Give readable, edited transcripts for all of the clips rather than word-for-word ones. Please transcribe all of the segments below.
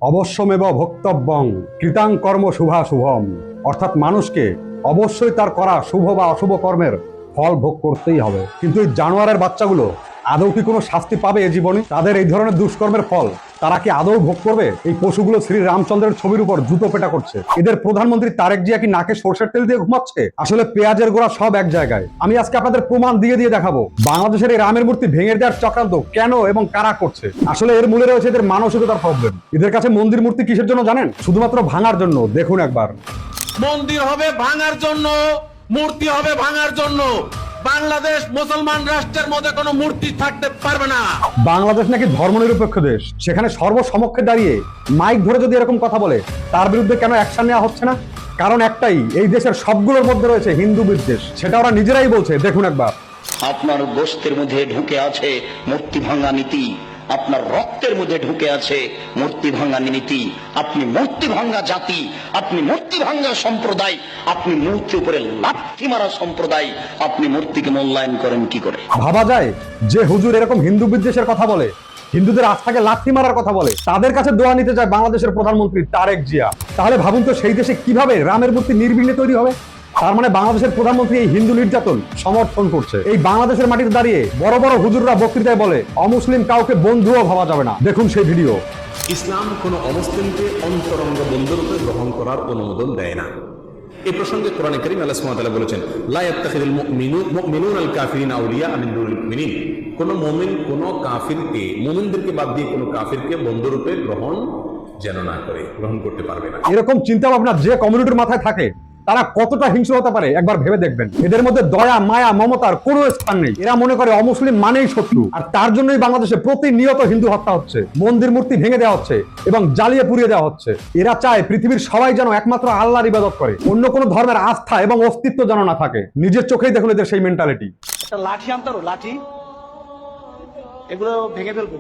অবশ্যমেব ভোক্তব্যং কৃতাং কর্ম শুভাশুভম, অর্থাৎ মানুষকে অবশ্যই তার করা শুভ বা অশুভ কর্মের ফল ভোগ করতেই হবে। কিন্তু এই জানোয়ারের বাচ্চাগুলো আদৌ কি কোনো শাস্তি পাবে এ জীবনে? তাদের এই ধরনের দুষ্কর্মের ফল তারা কি আদৌ ভোগ করবে? এই পশুগুলো শ্রী রামচন্দ্রের ছবির উপর জুতো পেটা করছে। এদের প্রধানমন্ত্রী তারেক জিয়া কি নাকে সরষের তেল দিয়ে ঘুমাচ্ছে? আসলে পেঁয়াজের গোড়া সব এক জায়গায়। আমি আজকে আপনাদের প্রমাণ দিয়ে দিয়ে দেখাবো বাংলাদেশের এই রামের মূর্তি ভেঙে দেওয়ার চক্রান্ত কেন এবং কারা করছে। আসলে এর মূলে রয়েছে এদের মানসিকতার প্রবলেম। এদের কাছে মন্দির মূর্তি কিসের জন্য জানেন? শুধুমাত্র ভাঙার জন্য। দেখুন একবার। মন্দির হবে ভাঙার জন্য, মূর্তি হবে ভাঙার জন্য। বাংলাদেশ মুসলমান রাষ্ট্রের মধ্যে কোনো মূর্তি থাকতে পারবে না। বাংলাদেশ নাকি ধর্মনিরপেক্ষ দেশ, সেখানে সর্বসমক্ষে দাঁড়িয়ে মাইক ধরে যদি এরকম কথা বলে তার বিরুদ্ধে কেন অ্যাকশন নেওয়া হচ্ছে না? কারণ একটাই, এই দেশের সবগুলোর মধ্যে রয়েছে হিন্দু বিদ্বেষ। সেটা ওরা নিজেরাই বলছে। দেখুন একবার। আপনার গোশতের মধ্যে ঢুকে আছে মূর্তি ভাঙা নীতি, আপনার রক্তের মধ্যে ঢুকে আছে মূর্তি ভাঙা নীতি। আপনি মূর্তি ভাঙা জাতি, আপনি মূর্তি ভাঙা সম্প্রদায়, আপনি মূর্তির উপরে লাথি মারা সম্প্রদায়, আপনি মূর্তিকে মূল্যায়ন করেন কি করে? ভাবা যায় যে হুজুর এরকম হিন্দু বিদ্বেষের কথা বলে, হিন্দুদের আস্থাকে লাথি মারার কথা বলে, তাদের কাছে দোয়া নিতে যায় বাংলাদেশের প্রধানমন্ত্রী তারেক জিয়া। তাহলে ভাবুন তো সেই দেশে কিভাবে রামের মূর্তি নির্বিঘ্নে তৈরি হবে? তার মানে বাংলাদেশের প্রধানমন্ত্রী এই হিন্দু নির্যাতন সমর্থন করছে। এই বাংলাদেশের মাটিতে দাঁড়িয়ে বড় বড় হুজুররা বক্তৃতায় বলে অমুসলিম কাউকে বন্ধুও ভাবা যাবে না। দেখুন সেই ভিডিও। ইসলাম কোনো অমুসলিমকে অন্তরঙ্গ বন্ধুরূপে গ্রহণ করার অনুমোদন দেয় না। এই প্রসঙ্গে কোরআনে কারীম আল্লাহ সুবহানাহু ওয়া তাআলা বলেছেন, লা ইয়াত্তাখিযুল মুমিনুনা আল কাফিরিনা আউলিয়া মিন দুনিল মুমিনিন। কোন মুমিন কোন কাফিরকে, মুমিনদেরকে বাদ দিয়ে কোন কাফিরকে বন্ধুরূপে গ্রহণ যেন না করে, গ্রহণ করতে পারবে না। এরকম চিন্তা ভাবনা যে কমিউনিটির মাথায় থাকে তারা কতটা হিংস্র হতে পারে একবার ভেবে দেখবেন। এদের মধ্যে দয়া, মায়া, মমতার কোনো স্থান নেই। এরা মনে করে অমুসলিম মানেই শত্রু, আর তার জন্যই বাংলাদেশে প্রতিনিয়ত হিন্দু হত্যা হচ্ছে, মন্দির মূর্তি ভেঙে দেওয়া হচ্ছে এবং জ্বালিয়ে পুড়িয়ে দেওয়া হচ্ছে। এরা চায় পৃথিবীর সবাই যেন একমাত্র আল্লাহর ইবাদত করে, অন্য কোনো ধর্মের আস্থা এবং অস্তিত্ব যেন না থাকে। নিজের চোখেই দেখুন এদের সেই মেন্টালিটি। একটা লাঠি আনতারো, লাঠি এগুলো ভেঙে ফেলবো,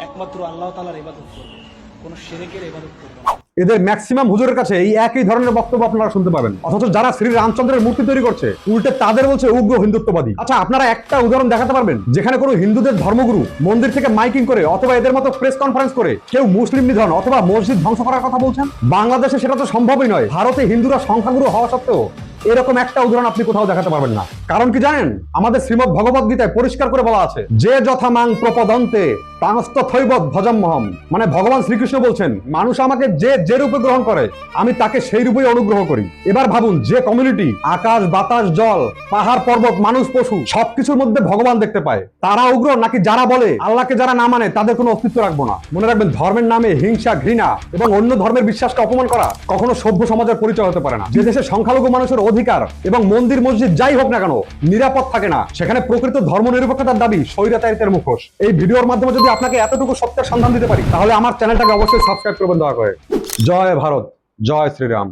একমাত্র আল্লাহ তাআলার ইবাদত করবো, কোন শিরকের ইবাদত করবো না। এদের ম্যাক্সিমাম হুজুরের কাছে এই একই ধরনের বক্তব্য আপনারা শুনতে পাবেন, অথচ যারা শ্রী রামচন্দ্রের মূর্তি তৈরি করছে উল্টে তাদের বলছে উগ্র হিন্দুত্ববাদী। আচ্ছা, আপনারা একটা উদাহরণ দেখাতে পারবেন যেখানে কোনো হিন্দুদের ধর্মগুরু মন্দির থেকে মাইকিং করে অথবা এদের মতো প্রেস কনফারেন্স করে কেউ মুসলিম নিধন অথবা মসজিদ ধ্বংস করার কথা বলছেন? বাংলাদেশে সেটা তো সম্ভবই নয়। ভারতে হিন্দুরা সংখ্যাগুরু হওয়া সত্ত্বেও এরকম একটা উদাহরণ আপনি কোথাও দেখাতে পারবেন না। কারণ কি জানেন? আমাদের শ্রীমদ ভগবত গীতায় পরিষ্কার করে বলা আছে, যে যথা মাং প্রপদন্তে তাংস্তথৈবৎ ভজম্যহম। মানে ভগবান শ্রীকৃষ্ণ বলছেন, মানুষ আমাকে যে যে রূপে গ্রহণ করে আমি তাকে সেই রূপেই অনুগ্রহ করি। এবার ভাবুন, যে কমিউনিটি আকাশ, বাতাস, জল, পাহাড়, পর্বত, মানুষ, পশু সবকিছুর মধ্যে ভগবান দেখতে পায়, তারা উগ্র নাকি যারা বলে আল্লাহকে যারা না মানে তাদের কোনো অস্তিত্ব রাখবো না? মনে রাখবেন, ধর্মের নামে হিংসা, ঘৃণা এবং অন্য ধর্মের বিশ্বাসকে অপমান করা কখনো সভ্য সমাজের পরিচয় হতে পারে না। যে দেশে সংখ্যালঘু মানুষের অধিকার এবং মন্দির মসজিদ যাই হোক না কেন নিরাপদ থাকে না, সেখানে প্রকৃত ধর্ম নিরপেক্ষতার দাবি স্বৈরাচারিতার মুখোশ। এই ভিডিওর মাধ্যমে যদি আপনাকে এতটুকু সত্যের সন্ধান দিতে পারি তাহলে আমার চ্যানেলটাকে অবশ্যই সাবস্ক্রাইব করবেন দয়া করে। জয় ভারত, জয় শ্রীরাম।